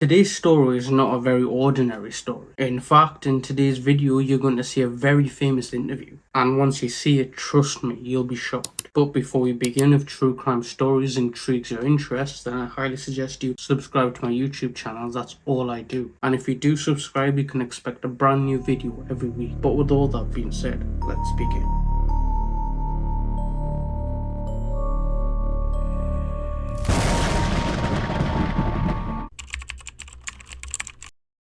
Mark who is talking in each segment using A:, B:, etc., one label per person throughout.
A: Today's story is not a very ordinary story. In fact, in today's video, you're going to see a very famous interview. And once you see it, trust me, you'll be shocked. But before we begin, if true crime stories intrigues your interest, then I highly suggest you subscribe to my YouTube channel. That's all I do. And if you do subscribe, you can expect a brand new video every week. But with all that being said, let's begin.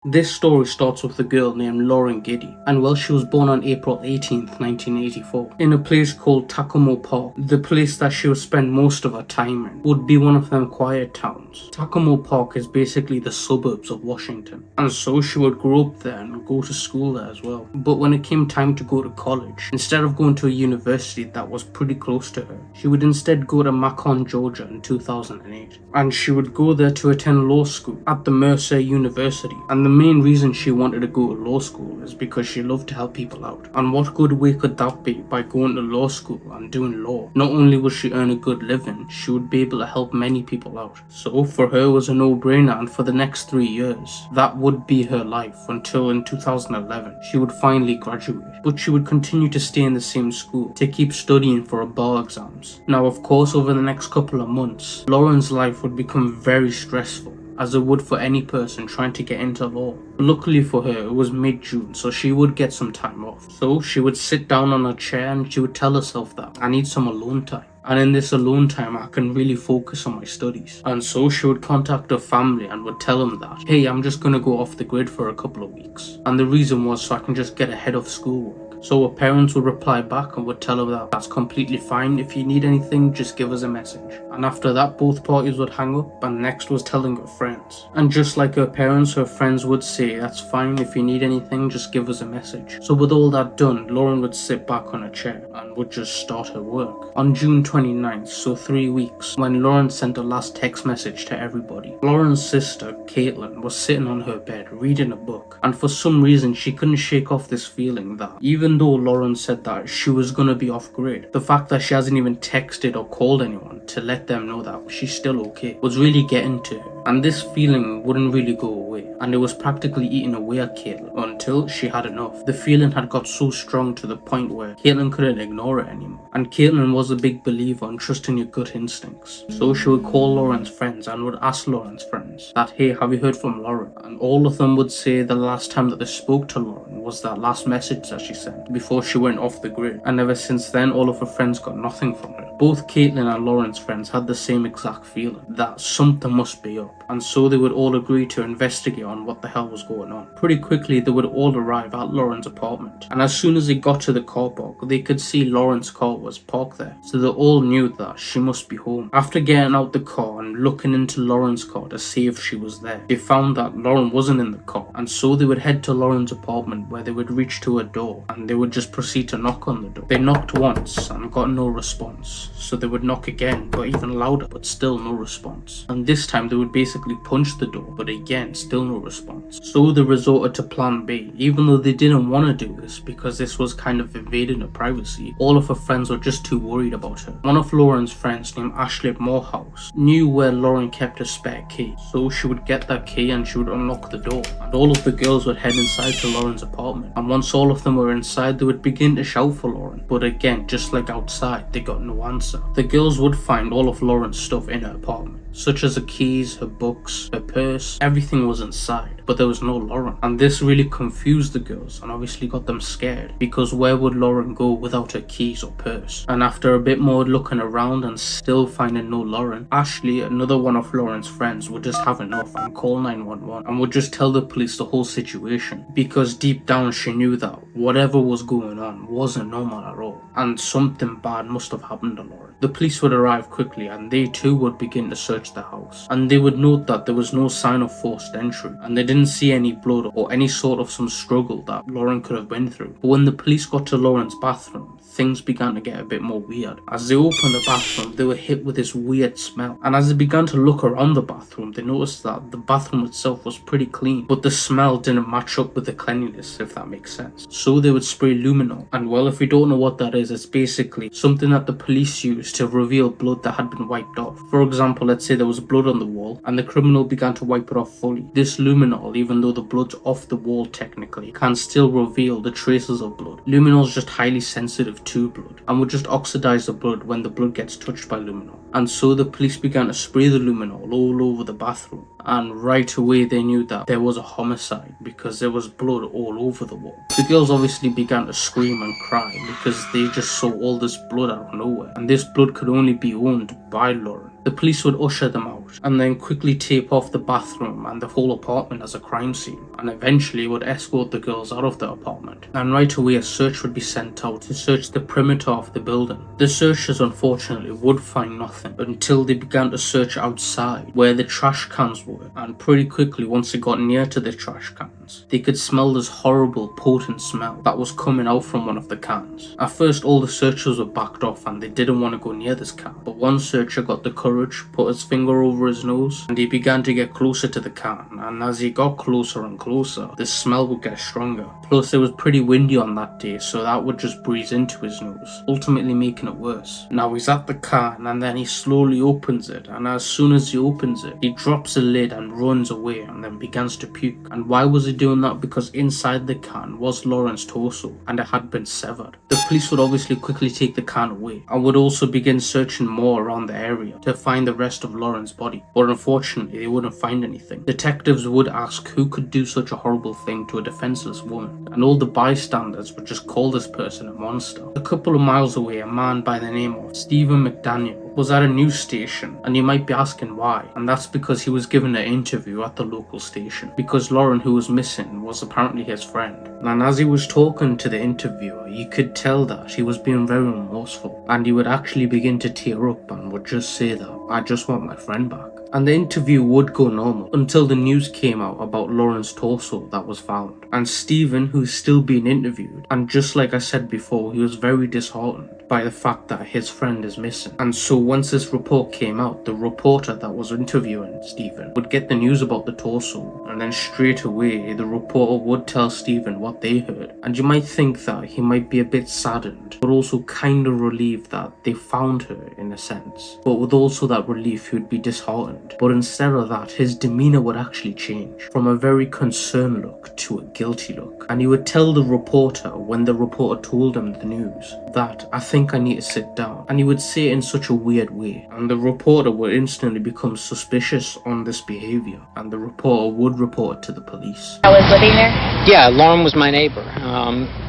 A: This story starts with a girl named Lauren Giddings, and she was born on April 18th, 1984, in a place called Tacoma Park. The place that she would spend most of her time in would be one of them quiet towns. Tacoma Park is basically the suburbs of Washington, and so she would grow up there and go to school there as well. But when it came time to go to college, instead of going to a university that was pretty close to her, she would instead go to Macon, Georgia in 2008, and she would go there to attend law school at the Mercer University. And the main reason she wanted to go to law school is because she loved to help people out. And what good way could that be by going to law school and doing law? Not only would she earn a good living, she would be able to help many people out. So for her it was a no-brainer, and for the next 3 years, that would be her life until in 2011 she would finally graduate. But she would continue to stay in the same school to keep studying for her bar exams. Now of course, over the next couple of months, Lauren's life would become very stressful, as it would for any person trying to get into law. Luckily for her, it was mid-June, so she would get some time off. So she would sit down on her chair and she would tell herself that I need some alone time. And in this alone time, I can really focus on my studies. And so she would contact her family and would tell them that, hey, I'm just gonna go off the grid for a couple of weeks. And the reason was so I can just get ahead of schoolwork. So her parents would reply back and would tell her that that's completely fine. If you need anything, just give us a message. And after that, both parties would hang up, and next was telling her friends. And just like her parents, her friends would say, that's fine, if you need anything, just give us a message. So with all that done, Lauren would sit back on a chair and would just start her work. On June 29th, so 3 weeks, when Lauren sent her last text message to everybody, Lauren's sister, Caitlin, was sitting on her bed reading a book. And for some reason, she couldn't shake off this feeling that even though Lauren said that she was gonna be off grid, the fact that she hasn't even texted or called anyone to let them know that she's still okay was really getting to her. And this feeling wouldn't really go away, and it was practically eating away at Caitlin until she had enough. The feeling had got so strong to the point where Caitlin couldn't ignore it anymore. And Caitlin was a big believer in trusting your gut instincts. So she would call Lauren's friends and would ask Lauren's friends that, hey, have you heard from Lauren? And all of them would say the last time that they spoke to Lauren was that last message that she sent before she went off the grid. And ever since then, all of her friends got nothing from her. Both Caitlin and Lauren's friends had the same exact feeling that something must be up. And so they would all agree to investigate on what the hell was going on. Pretty quickly, they would all arrive at Lauren's apartment. And as soon as they got to the car park, they could see Lauren's car was parked there. So they all knew that she must be home. After getting out the car and looking into Lauren's car to see if she was there, they found that Lauren wasn't in the car. And so they would head to Lauren's apartment, where they would reach to her door and they would just proceed to knock on the door. They knocked once and got no response. So they would knock again, but even louder, but still no response. And this time they would basically punch the door, but again, still no response. So they resorted to plan B, even though they didn't want to do this because this was kind of invading her privacy. All of her friends were just too worried about her. One of Lauren's friends named Ashley Morehouse knew where Lauren kept a spare key, so she would get that key and she would unlock the door. And all of the girls would head inside to Lauren's apartment. And once all of them were inside, they would begin to shout for Lauren. But again, just like outside, they got no answer. The girls would find all of Lauren's stuff in her apartment, such as her keys, her books, her purse. Everything was inside, but there was no Lauren. And this really confused the girls and obviously got them scared, because where would Lauren go without her keys or purse? And after a bit more looking around and still finding no Lauren, Ashley, another one of Lauren's friends, would just have enough and call 911 and would just tell the police the whole situation, because deep down she knew that whatever was going on wasn't normal at all, and something bad must have happened to Lauren. The police would arrive quickly and they too would begin to search the house, and they would note that there was no sign of forced entry, and they didn't see any blood or any sort of some struggle that Lauren could have been through. But when the police got to Lauren's bathroom, things began to get a bit more weird. As they opened the bathroom, they were hit with this weird smell, and as they began to look around the bathroom, they noticed that the bathroom itself was pretty clean, but the smell didn't match up with the cleanliness, if that makes sense. So they would spray luminol, and well, if you don't know what that is, it's basically something that the police use to reveal blood that had been wiped off. For example, let's say there was blood on the wall and the criminal began to wipe it off fully. This luminol, even though the blood's off the wall technically, can still reveal the traces of blood. Luminol is just highly sensitive to blood and would just oxidize the blood when the blood gets touched by luminol. And so the police began to spray the luminol all over the bathroom, and right away they knew that there was a homicide because there was blood all over the wall. The girls obviously began to scream and cry because they just saw all this blood out of nowhere, and this blood could only be owned by Lauren. The police would usher them out and then quickly tape off the bathroom and the whole apartment as a crime scene, and eventually would escort the girls out of the apartment. And right away a search would be sent out to search the perimeter of the building. The searchers unfortunately would find nothing until they began to search outside where the trash cans were, and pretty quickly once they got near to the trash cans they could smell this horrible potent smell that was coming out from one of the cans. At first all the searchers were backed off and they didn't want to go near this can, but one searcher got the courage, put his finger over his nose, and he began to get closer to the can, and as he got closer and closer the smell would get stronger. Plus it was pretty windy on that day, so that would just breeze into his nose, ultimately making it worse. Now he's at the can and then he slowly opens it, and as soon as he opens it he drops the lid and runs away and then begins to puke. And why was he doing that? Because inside the can was Lauren's torso and it had been severed. The police would obviously quickly take the can away and would also begin searching more around the area to find the rest of Lauren's body, but unfortunately they wouldn't find anything. Detectives would ask who could do such a horrible thing to a defenseless woman, and all the bystanders would just call this person a monster. A couple of miles away, a man by the name of Stephen McDaniel was at a news station, and you might be asking why, and that's because he was given an interview at the local station because Lauren, who was missing, was apparently his friend. And as he was talking to the interviewer you could tell that he was being very remorseful, and he would actually begin to tear up and would just say that, "I just want my friend back." And the interview would go normal until the news came out about Lauren's torso that was found. And Stephen, who's still being interviewed, and just like I said before, he was very disheartened by the fact that his friend is missing. And so once this report came out, the reporter that was interviewing Stephen would get the news about the torso, and then straight away the reporter would tell Stephen what they heard. And you might think that he might be a bit saddened, but also kind of relieved that they found her in a sense. But with also that relief he would be disheartened. But instead of that, his demeanor would actually change from a very concerned look to a guilty look. And he would tell the reporter, when the reporter told him the news, that "I think I need to sit down." And he would say it in such a weird way, and the reporter would instantly become suspicious on this behavior, and the reporter would report it to the police.
B: I was living there?
C: Yeah, Lauren was my neighbor.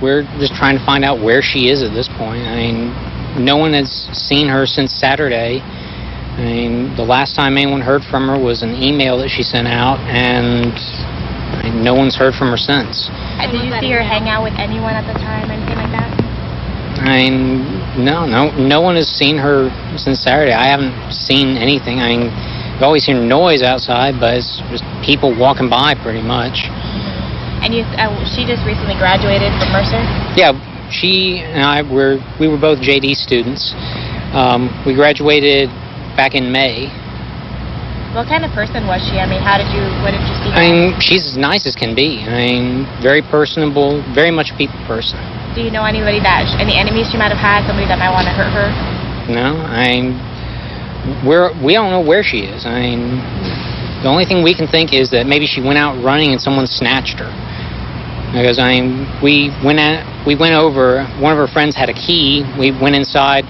C: We're just trying to find out where she is at this point. I mean, no one has seen her since Saturday. I mean, the last time anyone heard from her was an email that she sent out, and no one's heard from her since.
B: Did you see her hang out with anyone at the time, anything like that?
C: I mean, no one has seen her since Saturday. I haven't seen anything. I mean, I've always heard noise outside, but it's just people walking by pretty much.
B: And she just recently graduated from Mercer?
C: Yeah, she and I we were both JD students. We graduated back in May.
B: What kind of person was she? I mean, what did you see her?
C: I mean, she's as nice as can be. I mean, very personable, very much a people person.
B: Do you know any enemies she might have had, somebody that might want to hurt her?
C: No, we don't know where she is. I mean, the only thing we can think is that maybe she went out running and someone snatched her. Because we went over. One of her friends had a key. We went inside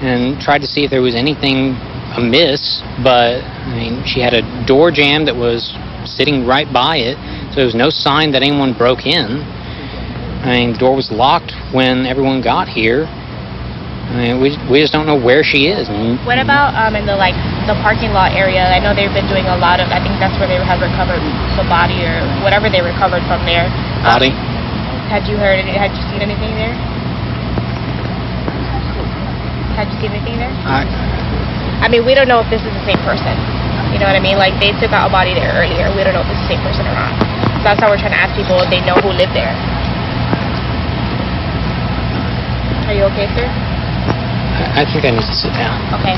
C: and tried to see if there was anything amiss, but I mean, she had a door jamb that was sitting right by it, so there was no sign that anyone broke in. I mean, the door was locked when everyone got here. I mean, we just don't know where she is.
B: What about in the parking lot area? I know they've been doing a lot of. I think that's where they had recovered the body or whatever they recovered from there.
C: Body.
B: Had you seen anything there? Had you seen anything there? I mean, we don't know if this is the same person. You know what I mean? Like, they took out a body there earlier. We don't know if it's the same person or not. So that's how we're trying to ask people if they know who lived there. Are you okay, sir?
C: I think I need to sit down.
B: Okay.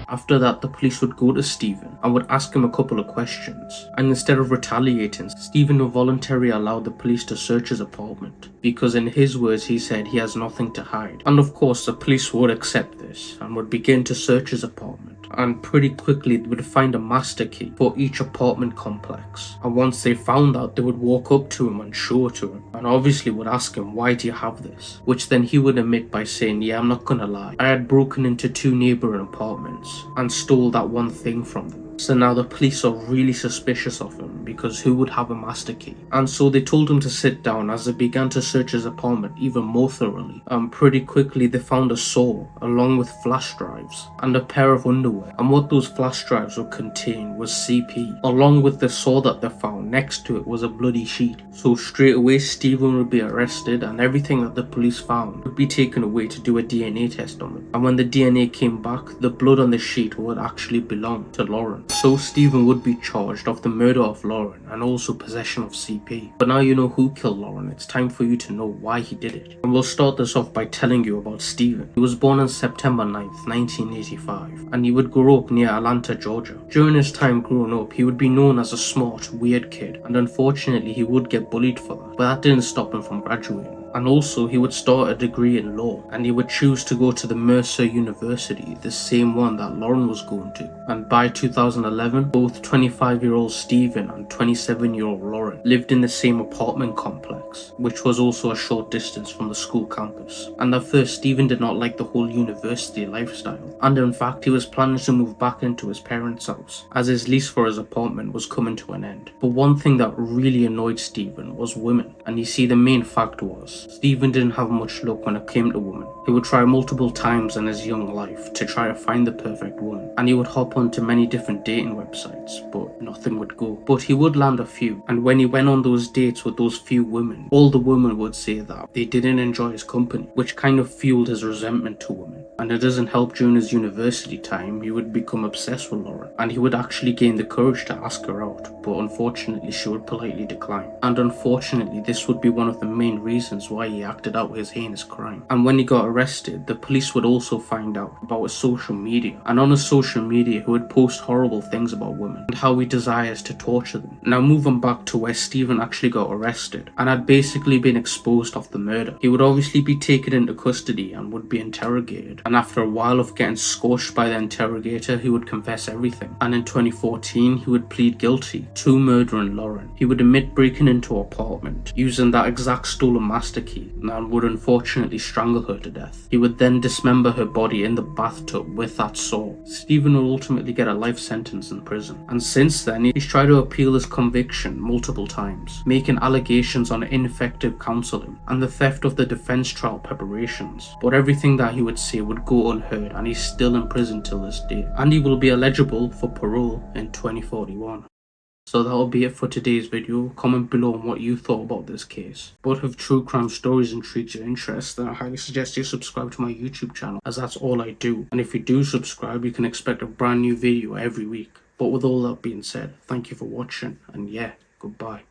A: After that, the police would go to Stephen and would ask him a couple of questions. And instead of retaliating, Stephen would voluntarily allow the police to search his apartment, because in his words he said he has nothing to hide. And of course the police would accept this and would begin to search his apartment. And pretty quickly they would find a master key for each apartment complex. And once they found that, they would walk up to him and show it to him, and obviously would ask him, why do you have this? Which then he would admit by saying, yeah, I'm not gonna lie, I had broken into 2 neighboring apartments and stole that one thing from them. So now the police are really suspicious of him, because who would have a master key? And so they told him to sit down as they began to search his apartment even more thoroughly. And pretty quickly they found a saw along with flash drives and a pair of underwear. And what those flash drives would contain was CP. Along with the saw that they found, next to it was a bloody sheet. So straight away Stephen would be arrested, and everything that the police found would be taken away to do a DNA test on him. And when the DNA came back, the blood on the sheet would actually belong to Lauren. So Stephen would be charged of the murder of Lauren and also possession of CP. But now you know who killed Lauren, it's time for you to know why he did it. And we'll start this off by telling you about Stephen. He was born on September 9th, 1985, and he would grow up near Atlanta, Georgia. During his time growing up, he would be known as a smart, weird kid, and unfortunately he would get bullied for that, but that didn't stop him from graduating. And also he would start a degree in law, and he would choose to go to the Mercer University, the same one that Lauren was going to. And by 2011, both 25-year-old Stephen and 27-year-old Lauren lived in the same apartment complex, which was also a short distance from the school campus. And at first Stephen did not like the whole university lifestyle, and in fact he was planning to move back into his parents' house, as his lease for his apartment was coming to an end. But one thing that really annoyed Stephen was women, and you see the main fact was Stephen didn't have much luck when it came to women. He would try multiple times in his young life to try to find the perfect woman, and he would hop onto many different dating websites, but nothing would go. But he would land a few, and when he went on those dates with those few women, all the women would say that they didn't enjoy his company, which kind of fueled his resentment to women. And it doesn't help, during his university time he would become obsessed with Lauren, and he would actually gain the courage to ask her out, but unfortunately she would politely decline. And unfortunately this would be one of the main reasons why he acted out his heinous crime. And when he got arrested, the police would also find out about his social media, and on his social media he would post horrible things about women and how he desires to torture them. Now moving back to where Stephen actually got arrested and had basically been exposed of the murder, he would obviously be taken into custody and would be interrogated, and after a while of getting scorched by the interrogator he would confess everything. And in 2014 he would plead guilty to murdering Lauren. He would admit breaking into her apartment using that exact stolen master key and would unfortunately strangle her to death. He would then dismember her body in the bathtub with that saw. Stephen will ultimately get a life sentence in prison, and since then he's tried to appeal his conviction multiple times, making allegations on ineffective counselling and the theft of the defense trial preparations, but everything that he would say would go unheard, and he's still in prison till this day, and he will be eligible for parole in 2041. So that'll be it for today's video. Comment below on what you thought about this case. But if true crime stories intrigue your interest, then I highly suggest you subscribe to my YouTube channel, as that's all I do. And if you do subscribe, you can expect a brand new video every week. But with all that being said, thank you for watching, and yeah, goodbye.